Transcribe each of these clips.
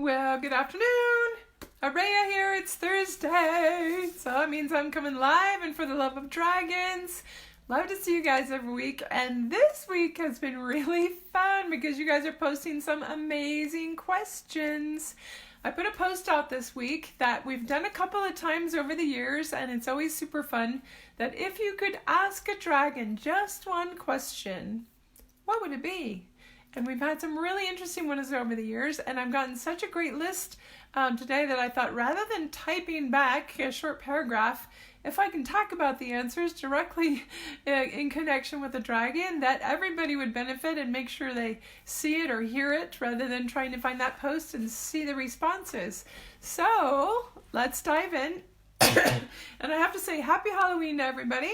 Well, good afternoon. Araya here. It's Thursday. So that means I'm coming live and for the love of dragons. Love to see you guys every week. And this week has been really fun because you guys are posting some amazing questions. I put a post out this week that we've done a couple of times over the years, and it's always super fun, that if you could ask a dragon just one question, what would it be? And we've had some really interesting ones over the years, and I've gotten such a great list today that I thought rather than typing back a short paragraph, if I can talk about the answers directly in connection with the dragon, that everybody would benefit and make sure they see it or hear it rather than trying to find that post and see the responses. So let's dive in. And I have to say happy Halloween to everybody.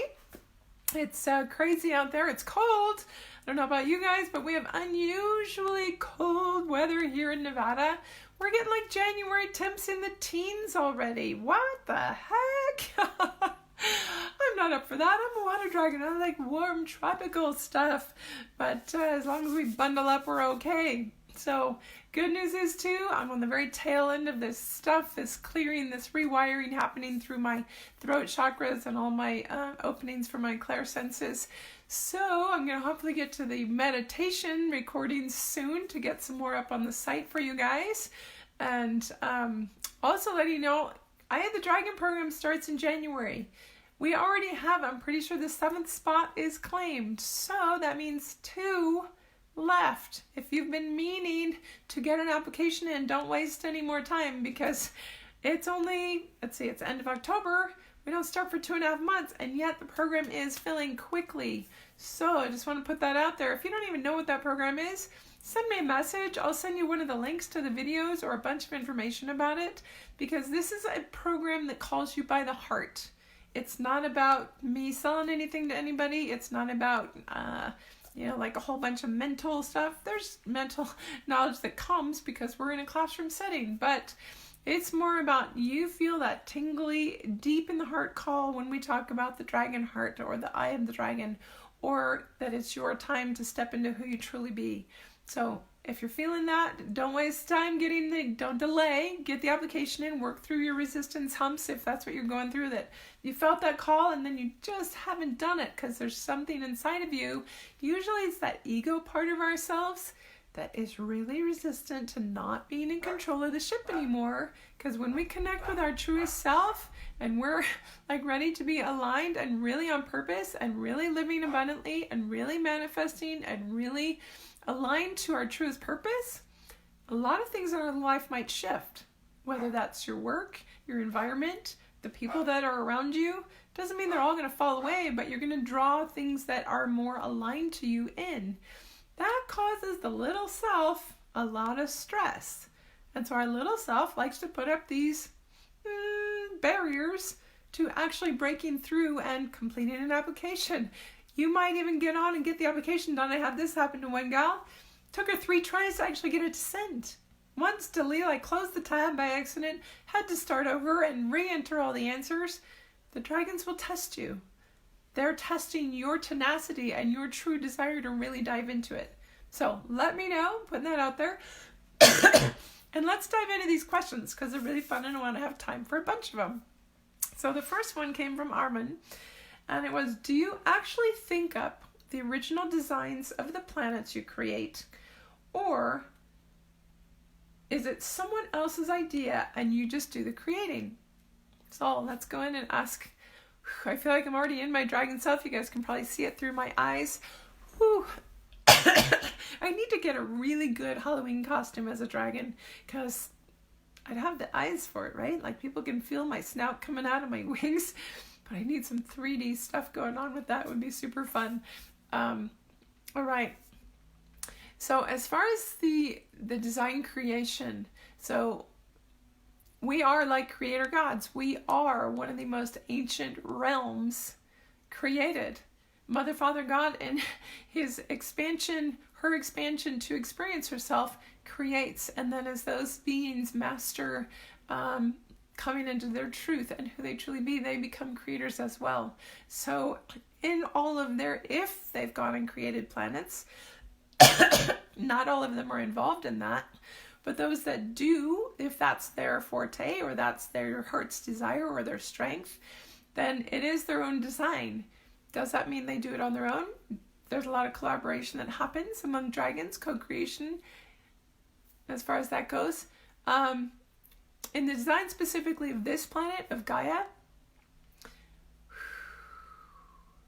It's crazy out there. It's cold. I don't know about you guys, but we have unusually cold weather here in Nevada. We're getting like January temps in the teens already. What the heck? I'm not up for that. I'm a water dragon. I like warm tropical stuff. But as long as we bundle up, we're okay. So good news is too, I'm on the very tail end of this stuff, this clearing, this rewiring happening through my throat chakras and all my openings for my clairsenses. So I'm going to hopefully get to the meditation recordings soon to get some more up on the site for you guys. And also letting you know, I had the Dragon program starts in January. We already have, I'm pretty sure the 7th spot is claimed. So that means 2 left. If you've been meaning to get an application in, don't waste any more time because it's only, it's end of October. We don't start for 2.5 months, and yet the program is filling quickly. So I just want to put that out there. If you don't even know what that program is, send me a message. I'll send you one of the links to the videos or a bunch of information about it, because this is a program that calls you by the heart. It's not about me selling anything to anybody. It's not about like a whole bunch of mental stuff. There's mental knowledge that comes because we're in a classroom setting, but it's more about you feel that tingly, deep in the heart call when we talk about the dragon heart or the eye of the dragon, or that it's your time to step into who you truly be. So if you're feeling that, don't waste time don't delay, get the application in, work through your resistance humps if that's what you're going through, that you felt that call and then you just haven't done it because there's something inside of you. Usually it's that ego part of ourselves that is really resistant to not being in control of the ship anymore, because when we connect with our truest self and we're like ready to be aligned and really on purpose and really living abundantly and really manifesting and really aligned to our truest purpose, a lot of things in our life might shift, whether that's your work, your environment, the people that are around you. Doesn't mean they're all going to fall away, but you're going to draw things that are more aligned to you in. That causes the little self a lot of stress. And so our little self likes to put up these barriers to actually breaking through and completing an application. You might even get on and get the application done. I had this happen to one gal. Took her 3 tries to actually get it to send. Once I closed the tab by accident, had to start over and re-enter all the answers. The dragons will test you. They're testing your tenacity and your true desire to really dive into it. So let me know, putting that out there. And let's dive into these questions because they're really fun and I want to have time for a bunch of them. So the first one came from Armin, and it was, do you actually think up the original designs of the planets you create, or is it someone else's idea and you just do the creating? So let's go in and ask. I feel like I'm already in my dragon self. You guys can probably see it through my eyes. Whew. I need to get a really good Halloween costume as a dragon because I'd have the eyes for it, right? Like people can feel my snout coming out of my wings, but I need some 3D stuff going on with that. It would be super fun. All right. So as far as the design creation, so we are like creator gods. We are one of the most ancient realms created. Mother, Father, God, and his expansion, her expansion to experience herself creates. And then as those beings master coming into their truth and who they truly be, they become creators as well. So in all of their, if they've gone and created planets, not all of them are involved in that. But those that do, if that's their forte or that's their heart's desire or their strength, then it is their own design. Does that mean they do it on their own? There's a lot of collaboration that happens among dragons, co-creation, as far as that goes. In the design specifically of this planet, of Gaia,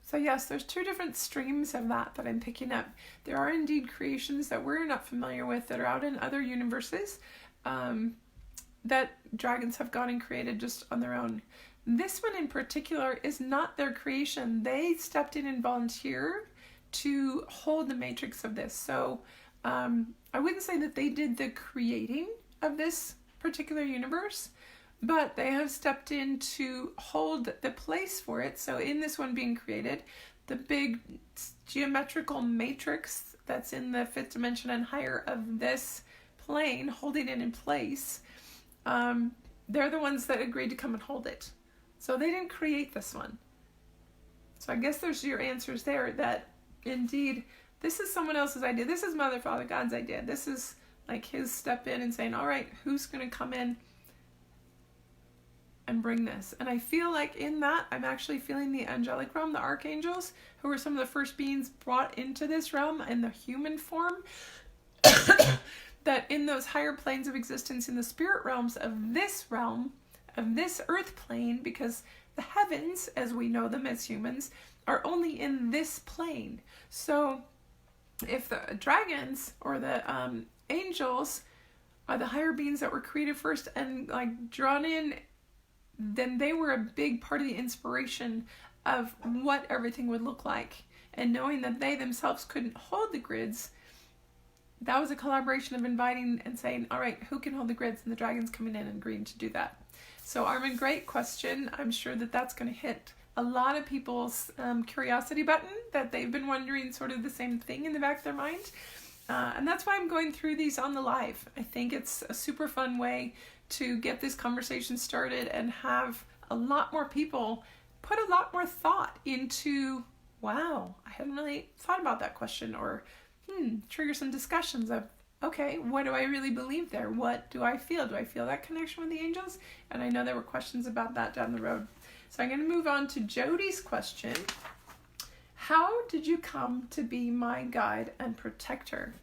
so yes, there's two different streams of that I'm picking up. There are indeed creations that we're not familiar with that are out in other universes that dragons have gone and created just on their own. This one in particular is not their creation. They stepped in and volunteered to hold the matrix of this. So I wouldn't say that they did the creating of this particular universe, but they have stepped in to hold the place for it. So in this one being created, the big geometrical matrix that's in the fifth dimension and higher of this plane, holding it in place, they're the ones that agreed to come and hold it. So they didn't create this one. So I guess there's your answers there, that indeed this is someone else's idea. This is Mother, Father, God's idea. This is like his step in and saying, all right, who's going to come in and bring this? And I feel like in that, I'm actually feeling the angelic realm, the archangels, who were some of the first beings brought into this realm in the human form, that in those higher planes of existence, in the spirit realms of this realm, of this earth plane, because the heavens, as we know them as humans, are only in this plane. So if the dragons or the angels are the higher beings that were created first and like drawn in, then they were a big part of the inspiration of what everything would look like. And knowing that they themselves couldn't hold the grids, that was a collaboration of inviting and saying, all right, who can hold the grids? And the dragons coming in and agreeing to do that. So Armin, great question. I'm sure that that's going to hit a lot of people's curiosity button, that they've been wondering sort of the same thing in the back of their mind. And that's why I'm going through these on the live. I think it's a super fun way to get this conversation started and have a lot more people put a lot more thought into, wow, I hadn't really thought about that question, or trigger some discussions of, okay, what do I really believe there? What do I feel? Do I feel that connection with the angels? And I know there were questions about that down the road. So I'm going to move on to Jody's question. How did you come to be my guide and protector?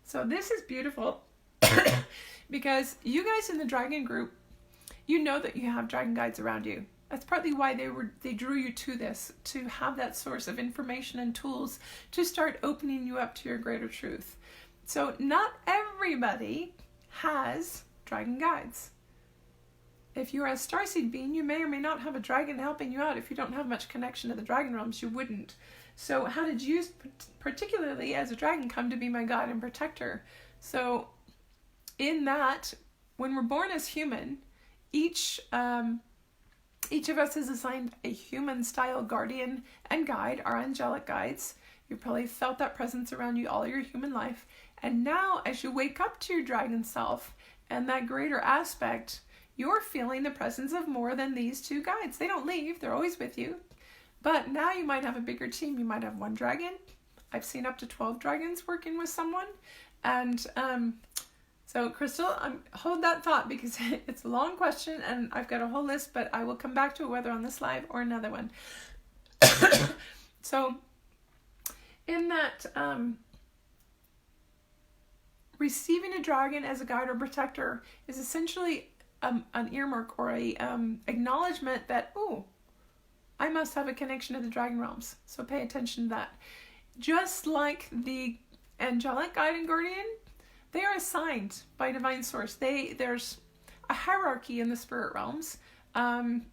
So this is beautiful because you guys in the dragon group, you know that you have dragon guides around you. That's partly why they drew you to this, to have that source of information and tools to start opening you up to your greater truth. So not everybody has dragon guides. If you're a starseed being, you may or may not have a dragon helping you out. If you don't have much connection to the dragon realms, you wouldn't. So how did you, particularly as a dragon, come to be my guide and protector? So in that, when we're born as human, each of us is assigned a human-style guardian and guide, our angelic guides. You probably felt that presence around you all your human life. And now, as you wake up to your dragon self and that greater aspect, you're feeling the presence of more than these two guides. They don't leave. They're always with you. But now you might have a bigger team. You might have one dragon. I've seen up to 12 dragons working with someone. And so, Crystal, hold that thought because it's a long question and I've got a whole list, but I will come back to it whether on this live or another one. So, in that, receiving a dragon as a guide or protector is essentially an earmark or a acknowledgement that, oh, I must have a connection to the dragon realms. So pay attention to that. Just like the angelic guide and guardian, they are assigned by divine source. There's a hierarchy in the spirit realms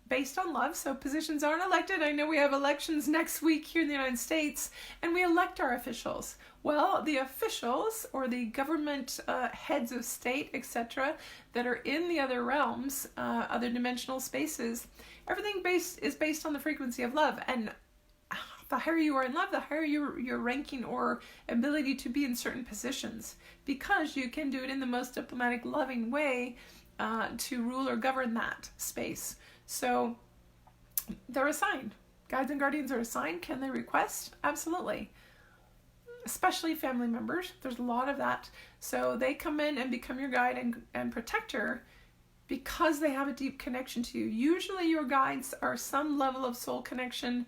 based on love. So positions aren't elected. I know we have elections next week here in the United States, and we elect our officials. Well, the officials or the government heads of state, etc., that are in the other realms, other dimensional spaces, everything is based on the frequency of love. And the higher you are in love, the higher your ranking or ability to be in certain positions, because you can do it in the most diplomatic, loving way to rule or govern that space. So they're assigned. Guides and guardians are assigned. Can they request? Absolutely. especially family members. There's a lot of that. So they come in and become your guide and protector because they have a deep connection to you. Usually your guides are some level of soul connection,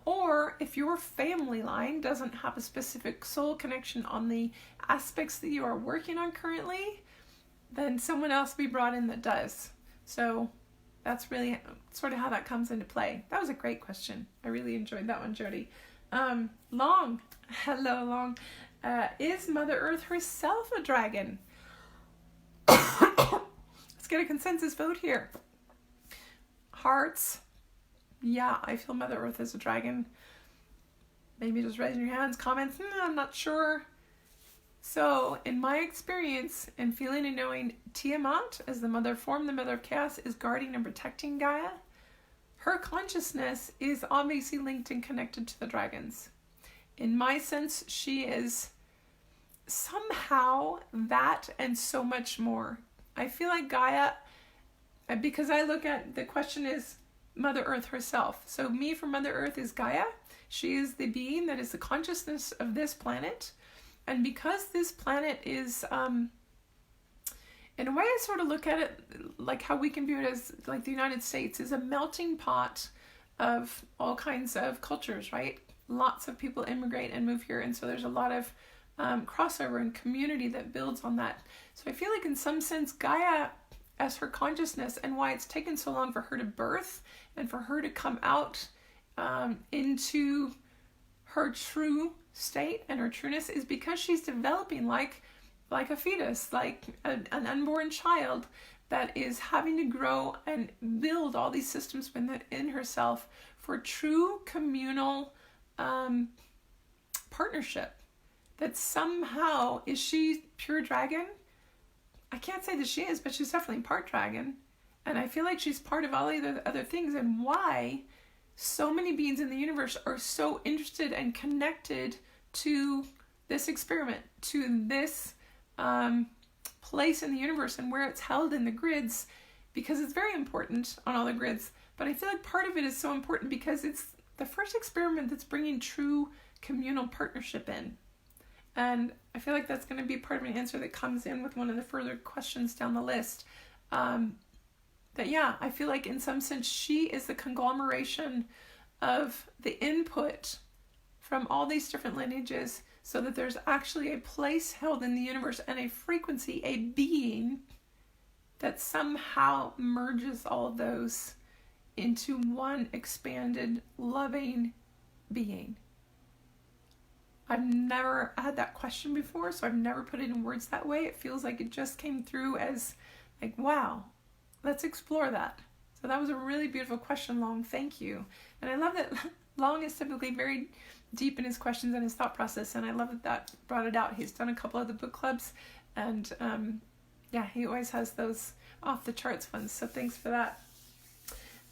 or if your family line doesn't have a specific soul connection on the aspects that you are working on currently, then someone else will be brought in that does. So that's really sort of how that comes into play. That was a great question. I really enjoyed that one, Jody. Long. Hello, Long. Is Mother Earth herself a dragon? Let's get a consensus vote here. Hearts. Yeah, I feel Mother Earth is a dragon. Maybe just raising your hands, comments. I'm not sure. So, in my experience and feeling and knowing, Tiamat, as the mother form, the mother of chaos, is guarding and protecting Gaia. Her consciousness is obviously linked and connected to the dragons. In my sense, she is somehow that and so much more. I feel like Gaia, because I look at, the question is Mother Earth herself. So me for Mother Earth is Gaia. She is the being that is the consciousness of this planet. And because this planet is, in a way I sort of look at it like how we can view it as, like, the United States is a melting pot of all kinds of cultures, right? Lots of people immigrate and move here, and so there's a lot of crossover and community that builds on that. So I feel like in some sense Gaia as her consciousness, and why it's taken so long for her to birth and for her to come out into her true state and her trueness, is because she's developing like a fetus, like an unborn child that is having to grow and build all these systems within herself for true communal partnership. That somehow, is she pure dragon? I can't say that she is, but she's definitely part dragon. And I feel like she's part of all the other things, and why so many beings in the universe are so interested and connected to this experiment, to this place in the universe and where it's held in the grids, because it's very important on all the grids. But I feel like part of it is so important because it's the first experiment that's bringing true communal partnership in. And I feel like that's going to be part of an answer that comes in with one of the further questions down the list. That yeah, I feel like in some sense she is the conglomeration of the input from all these different lineages, so that there's actually a place held in the universe and a frequency, a being that somehow merges all of those into one expanded, loving being. I've never had that question before, so I've never put it in words that way. It feels like it just came through as like, wow, let's explore that. So that was a really beautiful question, Long. Thank you. And I love that Long is typically very deep in his questions and his thought process, and I love that brought it out. He's done a couple of the book clubs, and yeah, he always has those off the charts ones, so thanks for that.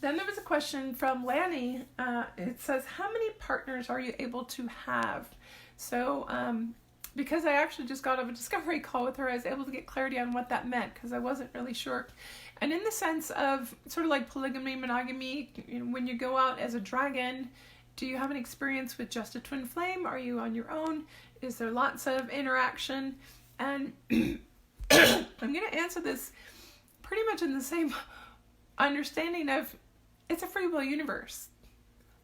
Then there was a question from Lanny. It says, how many partners are you able to have? So because I actually just got off a discovery call with her, I was able to get clarity on what that meant, because I wasn't really sure. And in the sense of sort of like polygamy, monogamy, you know, when you go out as a dragon, do you have an experience with just a twin flame? Are you on your own? Is there lots of interaction? And I'm going to answer this pretty much in the same understanding of, it's a free will universe.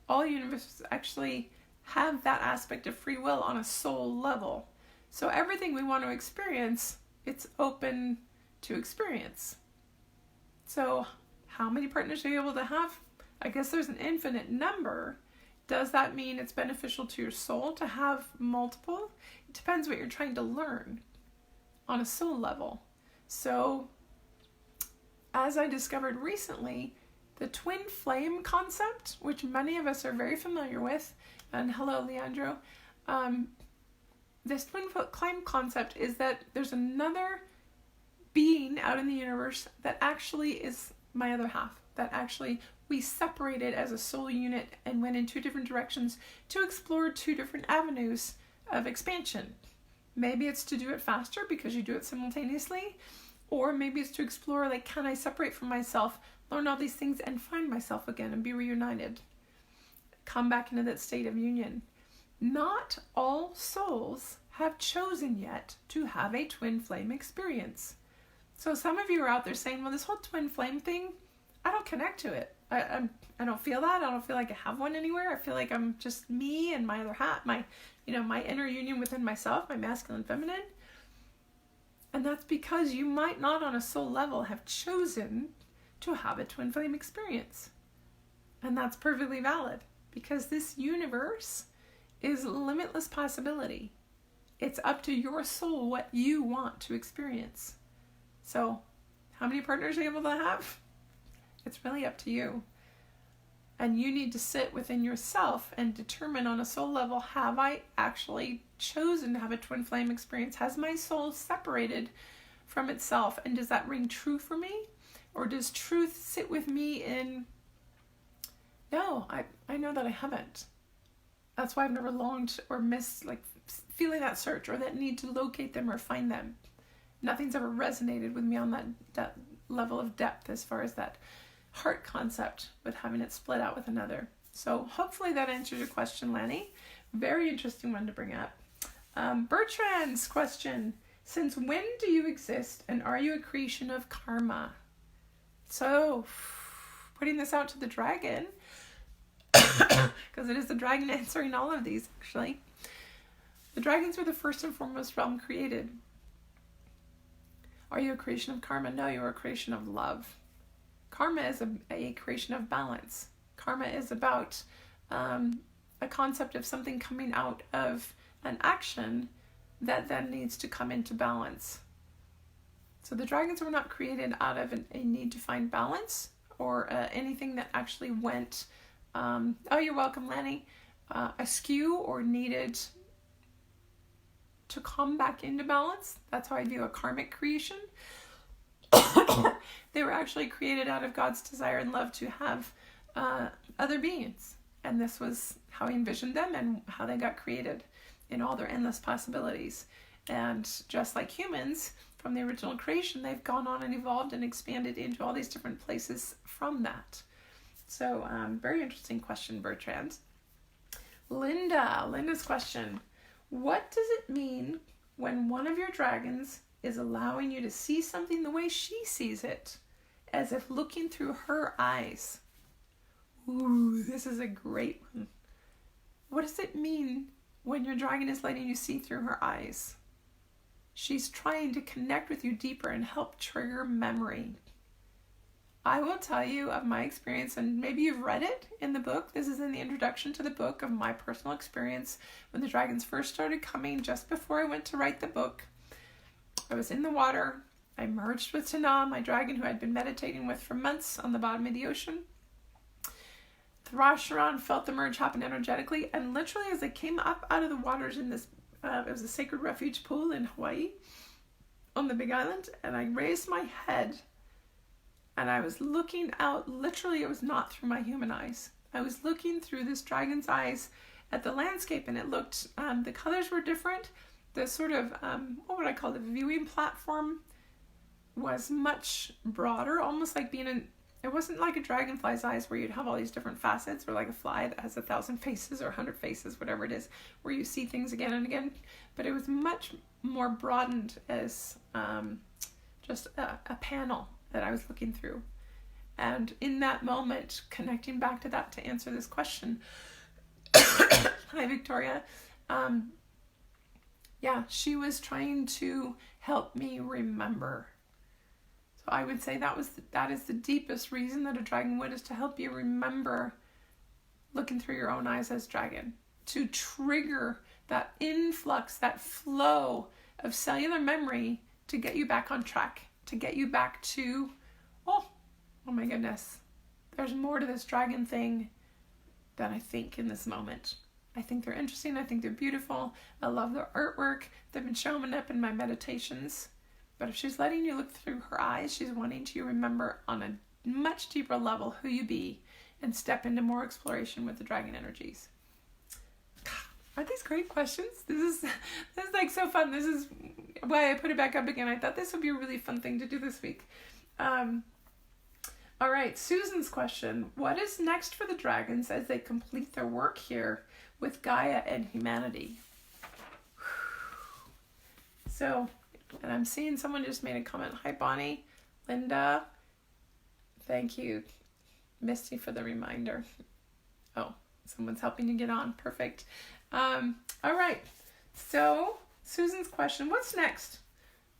All universes actually have that aspect of free will on a soul level. So everything we want to experience, it's open to experience. So how many partners are you able to have? I guess there's an infinite number. Does that mean it's beneficial to your soul to have multiple? It depends what you're trying to learn on a soul level. So as I discovered recently, the twin flame concept, which many of us are very familiar with, and hello, Leandro, this twin flame concept is that there's another being out in the universe that actually is my other half, that actually we separated as a soul unit and went in two different directions to explore two different avenues of expansion. Maybe it's to do it faster because you do it simultaneously, or maybe it's to explore, like, can I separate from myself, learn all these things, and find myself again and be reunited? Come back into that state of union. not all souls have chosen yet to have a twin flame experience. So some of you are out there saying, well, this whole twin flame thing, I don't connect to it. I don't feel that. I don't feel like I have one anywhere. I feel like I'm just me and my other half, my inner union within myself, my masculine, feminine. And that's because you might not on a soul level have chosen to have a twin flame experience. And that's perfectly valid, because this universe is limitless possibility. It's up to your soul what you want to experience. So, how many partners are you able to have? It's really up to you. And you need to sit within yourself and determine on a soul level, have I actually chosen to have a twin flame experience? Has my soul separated from itself? And does that ring true for me? Or does truth sit with me in, no, I know that I haven't. That's why I've never longed or missed feeling that search or that need to locate them or find them. Nothing's ever resonated with me on that level of depth as far as that heart concept with having it split out with another. So hopefully that answers your question, Lanny. Very interesting one to bring up. Bertrand's question: since when do you exist, and are you a creation of karma? So putting this out to the dragon, because it is the dragon answering all of these, actually. The dragons were the first and foremost realm created. Are you a creation of karma? No, you're a creation of love. Karma is a creation of balance. Karma is about a concept of something coming out of an action that then needs to come into balance. So the dragons were not created out of a need to find balance or anything that actually went, oh, you're welcome, Lanny, askew or needed to come back into balance. That's how I view a karmic creation. They were actually created out of God's desire and love to have other beings. And this was how he envisioned them and how they got created in all their endless possibilities. And just like humans, from the original creation, they've gone on and evolved and expanded into all these different places from that. So, very interesting question, Bertrand. Linda's question: what does it mean when one of your dragons is allowing you to see something the way she sees it, as if looking through her eyes? Ooh, this is a great one. What does it mean when your dragon is letting you see through her eyes? She's trying to connect with you deeper and help trigger memory. I will tell you of my experience, and maybe you've read it in the book. This is in the introduction to the book of my personal experience when the dragons first started coming just before I went to write the book. I was in the water. I merged with Tana, my dragon who I'd been meditating with for months on the bottom of the ocean. Thrashed around, felt the merge happen energetically, and literally as I came up out of the waters in this, it was a sacred refuge pool in Hawaii on the Big Island, and I raised my head and I was looking out. Literally, it was not through my human eyes. I was looking through this dragon's eyes at the landscape, and it looked, the colors were different. The sort of, what would I call the viewing platform was much broader, almost like being in, it wasn't like a dragonfly's eyes where you'd have all these different facets, or like a fly that has 1,000 faces or 100 faces, whatever it is, where you see things again and again. But it was much more broadened as just a panel that I was looking through. And in that moment, connecting back to that to answer this question, hi Victoria, she was trying to help me remember. So I would say that is the deepest reason that a dragon would, is to help you remember looking through your own eyes as dragon, to trigger that influx, that flow of cellular memory to get you back on track, to get you back to, oh my goodness, there's more to this dragon thing than I think in this moment. I think they're interesting. I think they're beautiful. I love their artwork. They've been showing up in my meditations. But if she's letting you look through her eyes, she's wanting to remember on a much deeper level who you be and step into more exploration with the dragon energies. Aren't these great questions? This is like so fun. This is why I put it back up again. I thought this would be a really fun thing to do this week. All right, Susan's question: what is next for the dragons as they complete their work here? with Gaia and humanity. So, and I'm seeing someone just made a comment. Hi, Bonnie, Linda. Thank you, Misty, for the reminder. Oh, someone's helping you get on. Perfect. All right. So, Susan's question, what's next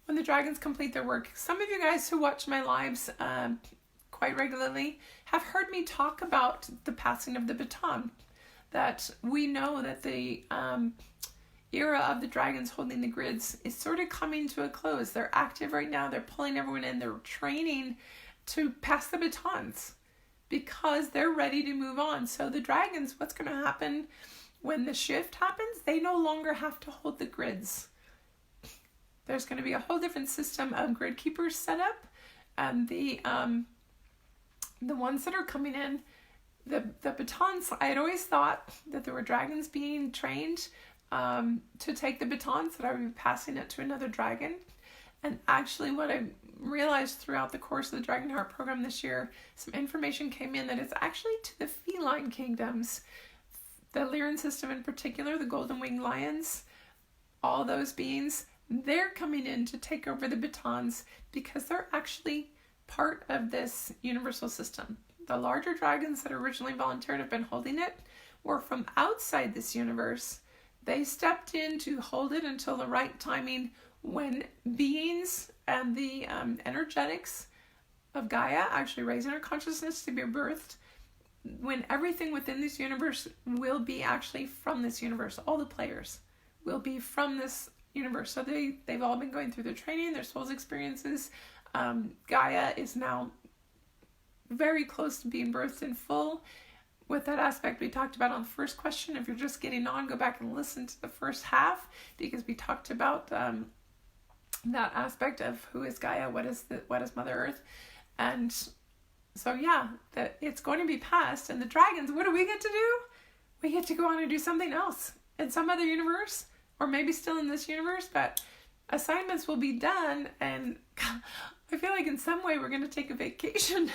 when the dragons complete their work? Some of you guys who watch my lives quite regularly have heard me talk about the passing of the baton. That we know that the era of the dragons holding the grids is sort of coming to a close. They're active right now. They're pulling everyone in. They're training to pass the batons because they're ready to move on. So the dragons, what's going to happen when the shift happens? They no longer have to hold the grids. There's going to be a whole different system of grid keepers set up, and the ones that are coming in, the batons. I had always thought that there were dragons being trained to take the batons, that I would be passing it to another dragon. And actually what I realized throughout the course of the Dragon Heart program this year, some information came in that it's actually to the feline kingdoms, the Lyran system in particular, the golden winged lions, all those beings, they're coming in to take over the batons because they're actually part of this universal system. The larger dragons that originally volunteered have been holding it were from outside this universe. They stepped in to hold it until the right timing, when beings and the energetics of Gaia, actually raising our consciousness to be birthed, when everything within this universe will be actually from this universe. All the players will be from this universe. So they've all been going through their training, their soul's experiences. Gaia is now very close to being birthed in full. With that aspect we talked about on the first question. If you're just getting on, go back and listen to the first half, because we talked about that aspect of who is Gaia, what is Mother Earth. And so yeah, that it's going to be passed. And the dragons, what do we get to do? We get to go on and do something else in some other universe, or maybe still in this universe, but assignments will be done. And I feel like in some way we're going to take a vacation.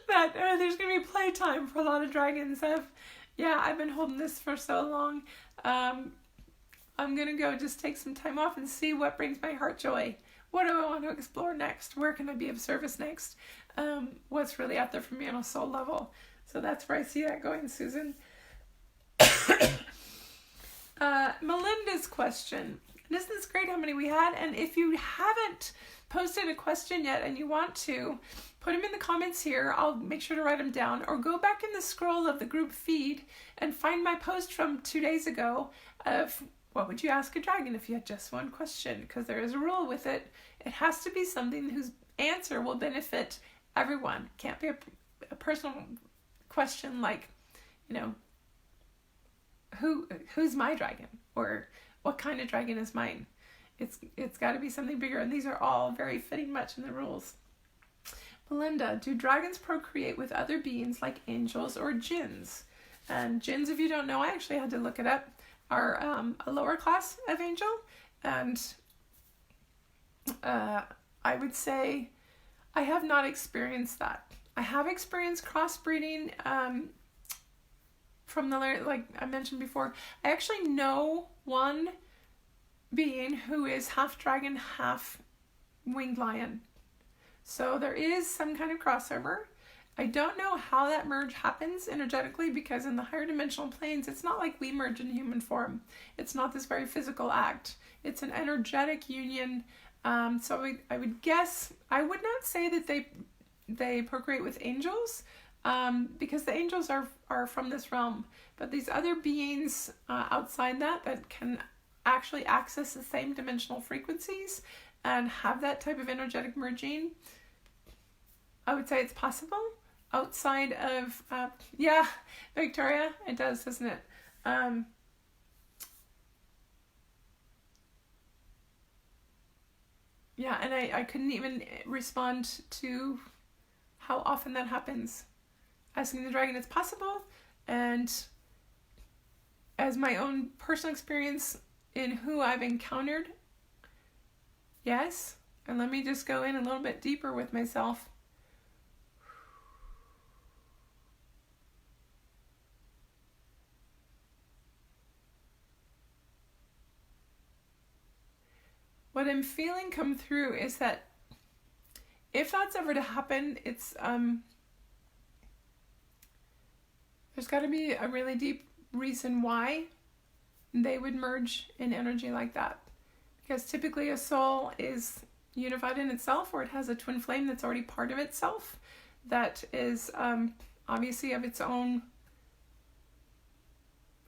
That there's going to be playtime for a lot of dragons. I've been holding this for so long. I'm going to go just take some time off and see what brings my heart joy. What do I want to explore next? Where can I be of service next? What's really out there for me on a soul level? So that's where I see that going, Susan. Melinda's question. And isn't this great how many we had? And if you haven't posted a question yet and you want to, put them in the comments here. I'll make sure to write them down, or go back in the scroll of the group feed and find my post from 2 days ago of what would you ask a dragon if you had just one question, because there is a rule with it. It has to be something whose answer will benefit everyone. It can't be a personal question like, who's my dragon, or what kind of dragon is mine. It's got to be something bigger, and these are all very fitting much in the rules. Belinda, do dragons procreate with other beings like angels or jinns? And jinns, if you don't know, I actually had to look it up, are a lower class of angel. And I would say I have not experienced that. I have experienced crossbreeding from like I mentioned before. I actually know one being who is half dragon, half winged lion. So there is some kind of crossover. I don't know how that merge happens energetically, because in the higher dimensional planes, it's not like we merge in human form. It's not this very physical act. It's an energetic union. So I would guess, I would not say that they procreate with angels, because the angels are from this realm. But these other beings outside that can actually access the same dimensional frequencies and have that type of energetic merging, I would say it's possible. Outside of, Victoria, it does, doesn't it? And I couldn't even respond to how often that happens. Asking the dragon, it's possible, and as my own personal experience in who I've encountered, yes. And let me just go in a little bit deeper with myself. what I'm feeling come through is that if that's ever to happen, it's there's got to be a really deep reason why they would merge in energy like that. Because typically a soul is unified in itself, or it has a twin flame that's already part of itself, that is obviously of its own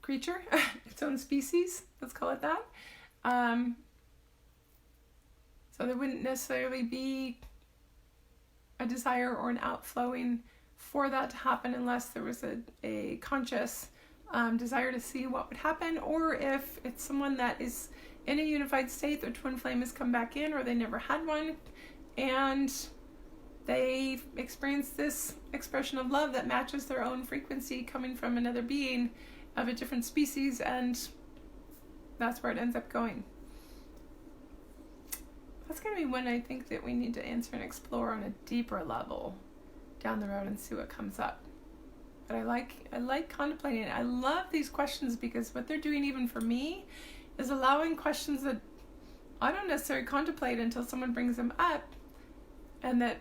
creature, its own species, let's call it that. So there wouldn't necessarily be a desire or an outflowing for that to happen unless there was a conscious desire to see what would happen, or if it's someone that is in a unified state, their twin flame has come back in, or they never had one, and they experience this expression of love that matches their own frequency coming from another being of a different species, and that's where it ends up going. That's going to be one I think that we need to answer and explore on a deeper level down the road and see what comes up. But I like contemplating it. I love these questions because what they're doing, even for me, is allowing questions that I don't necessarily contemplate until someone brings them up, and that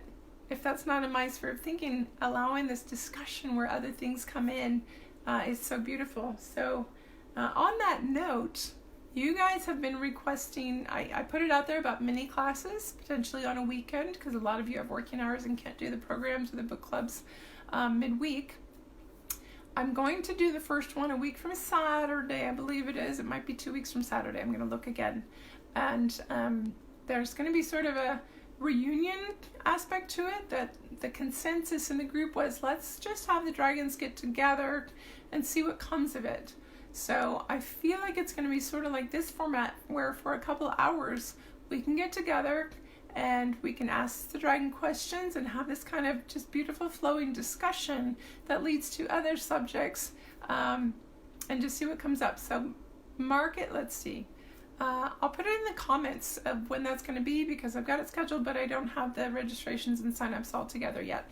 if that's not in my sphere of thinking, allowing this discussion where other things come in is so beautiful. So on that note, you guys have been requesting, I put it out there about mini classes, potentially on a weekend, because a lot of you have working hours and can't do the programs or the book clubs midweek. I'm going to do the first one a week from Saturday, I believe it is. It might be 2 weeks from Saturday. I'm going to look again. And there's going to be sort of a reunion aspect to it, that the consensus in the group was, let's just have the dragons get together and see what comes of it. So I feel like it's going to be sort of like this format, where for a couple of hours we can get together and we can ask the dragon questions and have this kind of just beautiful flowing discussion that leads to other subjects, and just see what comes up. So mark it, let's see. I'll put it in the comments of when that's going to be, because I've got it scheduled, but I don't have the registrations and signups all together yet.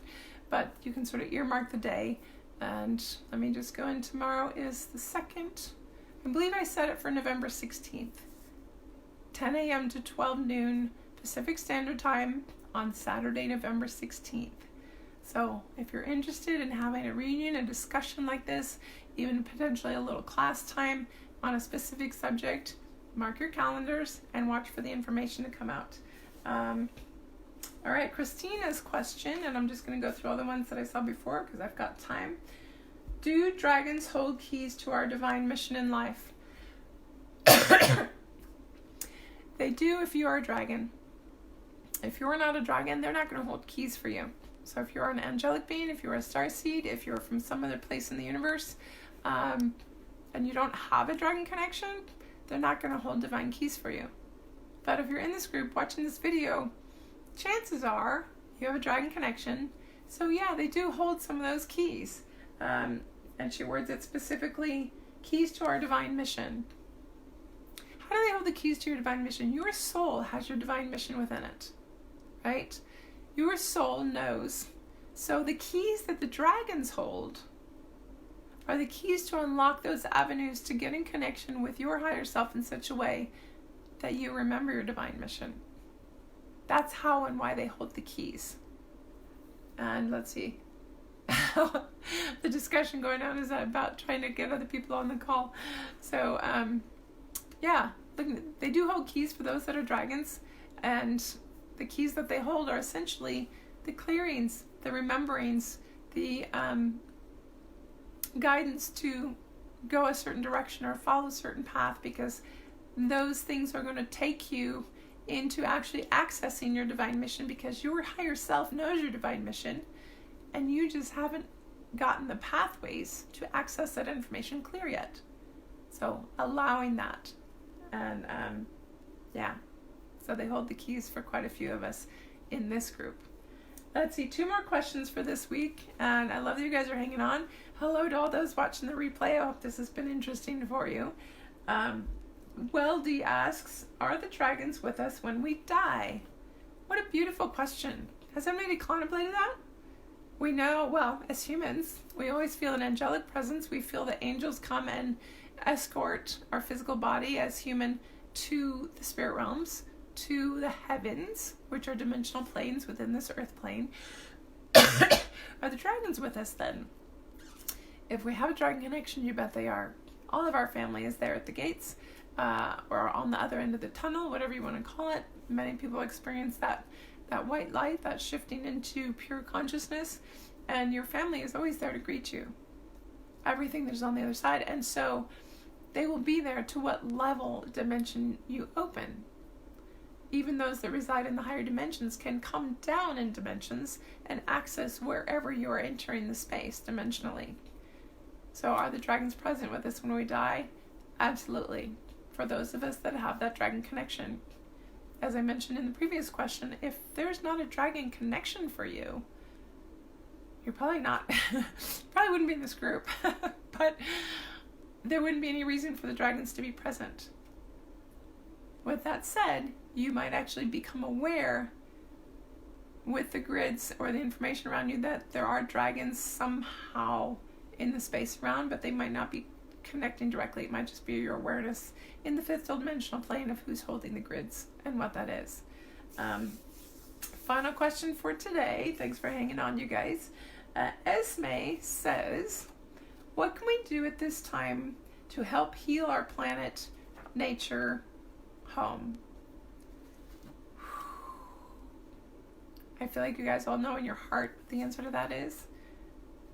But you can sort of earmark the day. And let me just go in. Tomorrow is the 2nd. I believe I set it for November 16th. 10 a.m. to 12 noon Pacific Standard Time on Saturday, November 16th. So if you're interested in having a reunion, a discussion like this, even potentially a little class time on a specific subject, mark your calendars and watch for the information to come out. All right, Christina's question, and I'm just going to go through all the ones that I saw before because I've got time. Do dragons hold keys to our divine mission in life? They do if you are a dragon. If you're not a dragon, they're not going to hold keys for you. So if you're an angelic being, if you're a starseed, if you're from some other place in the universe, and you don't have a dragon connection, they're not going to hold divine keys for you. But if you're in this group watching this video, chances are you have a dragon connection. So yeah, they do hold some of those keys. And she words it specifically, keys to our divine mission. How do they hold the keys to your divine mission? Your soul has your divine mission within it, right? Your soul knows. So the keys that the dragons hold are the keys to unlock those avenues to get in connection with your higher self in such a way that you remember your divine mission. That's how and why they hold the keys. And let's see. The discussion going on is about trying to get other people on the call. So, yeah, they do hold keys for those that are dragons. And the keys that they hold are essentially the clearings, the rememberings, the guidance to go a certain direction or follow a certain path, because those things are going to take you into actually accessing your divine mission, because your higher self knows your divine mission and you just haven't gotten the pathways to access that information clear yet. So allowing that. And yeah, so they hold the keys for quite a few of us in this group. Let's see, 2 more questions for this week, and I love that you guys are hanging on. Hello to all those watching the replay. I hope this has been interesting for you. Weldy asks, are the dragons with us when we die? What a beautiful question. Has anybody contemplated that? We know, well, as humans, we always feel an angelic presence. We feel that angels come and escort our physical body as human to the spirit realms. to the heavens, which are dimensional planes within this earth plane, are the dragons with us then? If we have a dragon connection, you bet they are. All of our family is there at the gates, or on the other end of the tunnel, whatever you want to call it. Many people experience that white light, that shifting into pure consciousness, and your family is always there to greet you. Everything that's on the other side. And so they will be there to what level dimension you open. Even those that reside in the higher dimensions can come down in dimensions and access wherever you are entering the space dimensionally. So are the dragons present with us when we die? Absolutely. For those of us that have that dragon connection. As I mentioned in the previous question, if there's not a dragon connection for you, you're probably not, probably wouldn't be in this group, but there wouldn't be any reason for the dragons to be present. With that said, you might actually become aware with the grids or the information around you that there are dragons somehow in the space around, but they might not be connecting directly. It might just be your awareness in the fifth dimensional plane of who's holding the grids and what that is. Final question for today. Thanks for hanging on, you guys. Esme says, what can we do at this time to help heal our planet, nature, home? I feel like you guys all know in your heart what the answer to that is.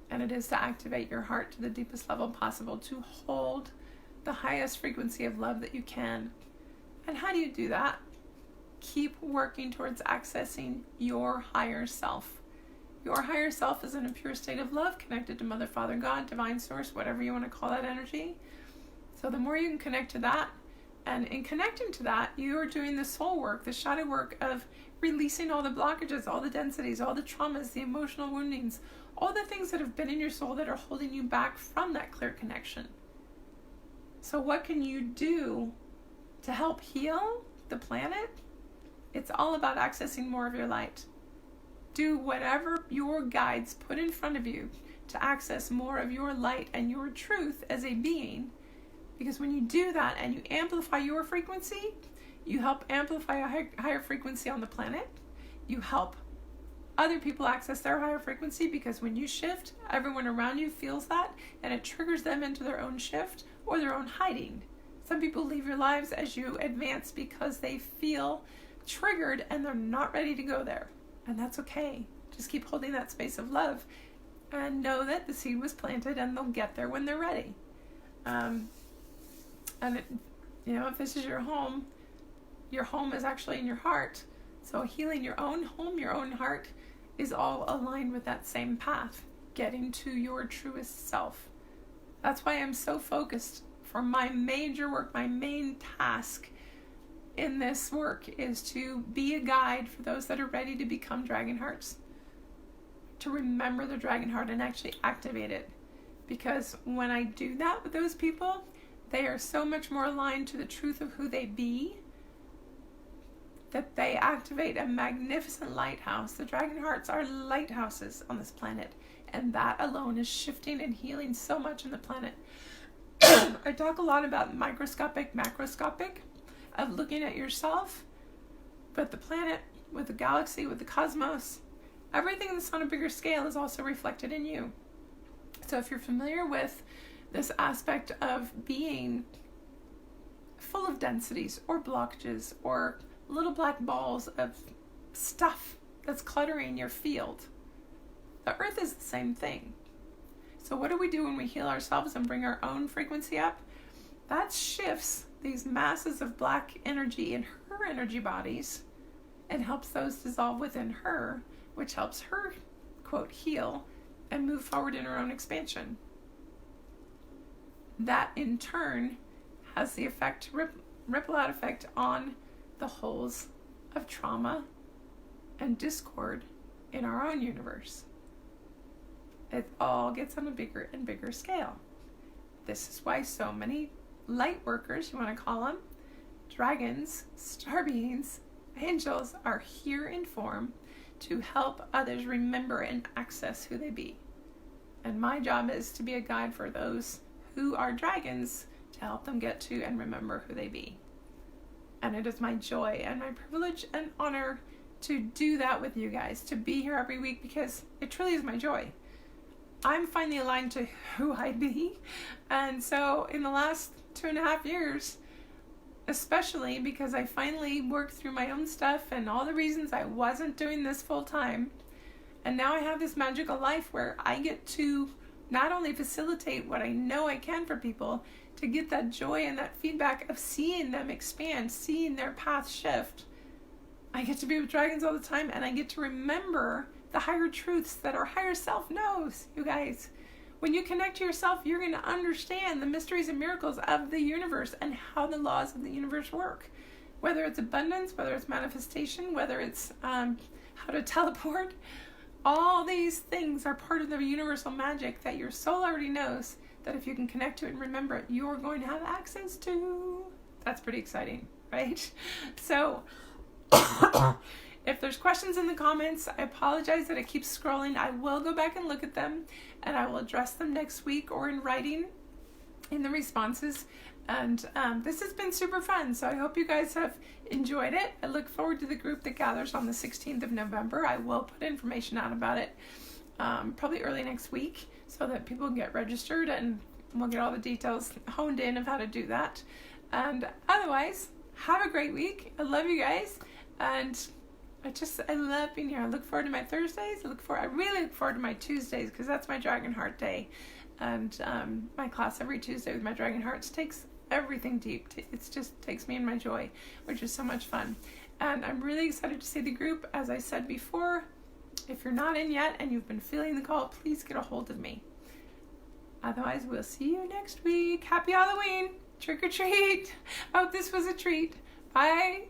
And it is to activate your heart to the deepest level possible, to hold the highest frequency of love that you can. And how do you do that? Keep working towards accessing your higher self. Your higher self is in a pure state of love, connected to Mother, Father, God, Divine Source, whatever you want to call that energy. So the more you can connect to that, and in connecting to that, you are doing the soul work, the shadow work of releasing all the blockages, all the densities, all the traumas, the emotional woundings, all the things that have been in your soul that are holding you back from that clear connection. So what can you do to help heal the planet? It's all about accessing more of your light. Do whatever your guides put in front of you to access more of your light and your truth as a being. Because when you do that and you amplify your frequency, you help amplify a higher frequency on the planet. You help other people access their higher frequency, because when you shift, everyone around you feels that, and it triggers them into their own shift or their own hiding. Some people leave your lives as you advance because they feel triggered and they're not ready to go there. And that's okay. Just keep holding that space of love and know that the seed was planted and they'll get there when they're ready. If this is your home is actually in your heart. So healing your own home, your own heart, is all aligned with that same path, getting to your truest self. That's why I'm so focused for my major work, my main task in this work is to be a guide for those that are ready to become dragon hearts, to remember their dragon heart and actually activate it. Because when I do that with those people, they are so much more aligned to the truth of who they be, that they activate a magnificent lighthouse. The dragon hearts are lighthouses on this planet, and that alone is shifting and healing so much in the planet. I talk a lot about microscopic, macroscopic, of looking at yourself, but the planet, with the galaxy, with the cosmos, everything that's on a bigger scale is also reflected in you. So if you're familiar with this aspect of being full of densities or blockages or little black balls of stuff that's cluttering your field, the earth is the same thing. So what do we do when we heal ourselves and bring our own frequency up? That shifts these masses of black energy in her energy bodies and helps those dissolve within her, which helps her, quote, heal and move forward in her own expansion. That in turn has the effect, ripple out effect on the holes of trauma and discord in our own universe. It all gets on a bigger and bigger scale. This is why so many light workers, you want to call them, dragons, star beings, angels, are here in form to help others remember and access who they be. And my job is to be a guide for those who are dragons to help them get to and remember who they be. And it is my joy and my privilege and honor to do that with you guys, to be here every week, because it truly is my joy. I'm finally aligned to who I be. And so in the last 2.5 years, especially because I finally worked through my own stuff and all the reasons I wasn't doing this full time, and now I have this magical life where I get to not only facilitate what I know I can for people, to get that joy and that feedback of seeing them expand, seeing their path shift. I get to be with dragons all the time, and I get to remember the higher truths that our higher self knows, you guys. When you connect to yourself, you're going to understand the mysteries and miracles of the universe and how the laws of the universe work. Whether it's abundance, whether it's manifestation, whether it's how to teleport, all these things are part of the universal magic that your soul already knows, that if you can connect to it and remember it, you're going to have access to. That's pretty exciting, right? So if there's questions in the comments, I apologize that it keeps scrolling. I will go back and look at them, and I will address them next week or in writing in the responses. And this has been super fun, so I hope you guys have enjoyed it. I look forward to the group that gathers on the 16th of November. I will put information out about it probably early next week, so that people can get registered, and we'll get all the details honed in of how to do that. And otherwise, have a great week. I love you guys, and I love being here. I look forward to my Thursdays. I really look forward to my Tuesdays, because that's my Dragon Heart day. And my class every Tuesday with my Dragon Hearts takes everything deep. It just takes me in my joy, which is so much fun. And I'm really excited to see the group. As I said before, if you're not in yet and you've been feeling the call, please get a hold of me. Otherwise, we'll see you next week. Happy Halloween. Trick or treat. I hope this was a treat. Bye.